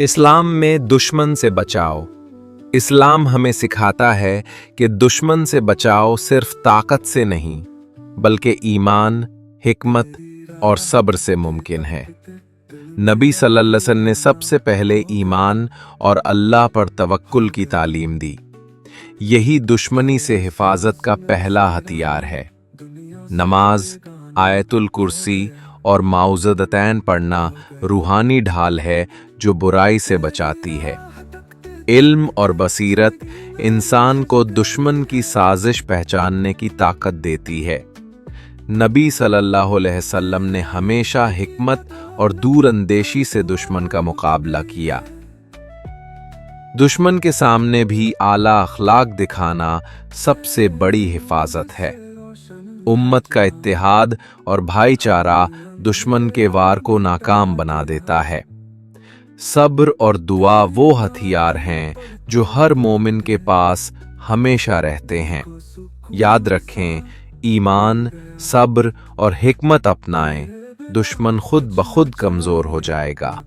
इस्लाम में दुश्मन से बचाओ। इस्लाम हमें सिखाता है कि दुश्मन से बचाव सिर्फ ताकत से नहीं बल्कि ईमान, हिकमत और सब्र से मुमकिन है। नबी सल्लल्लाहु अलैहि वसल्लम ने सबसे पहले ईमान और अल्लाह पर तवक्कुल की तालीम दी। यही दुश्मनी से हिफाजत का पहला हथियार है। नमाज, आयतुल कुर्सी और माउज़तैन पढ़ना रूहानी ढाल है जो बुराई से बचाती है। इल्म और बसीरत इंसान को दुश्मन की साजिश पहचानने की ताकत देती है। नबी सल्लल्लाहु अलैहि वसल्लम ने हमेशा हिकमत और दूरअंदेशी से दुश्मन का मुकाबला किया। दुश्मन के सामने भी आला अखलाक दिखाना सबसे बड़ी हिफाजत है। उम्मत का इत्तेहाद और भाईचारा दुश्मन के वार को नाकाम बना देता है। सब्र और दुआ वो हथियार हैं जो हर मोमिन के पास हमेशा रहते हैं। याद रखें, ईमान, सब्र और हिकमत अपनाएं, दुश्मन खुद ब खुद कमजोर हो जाएगा।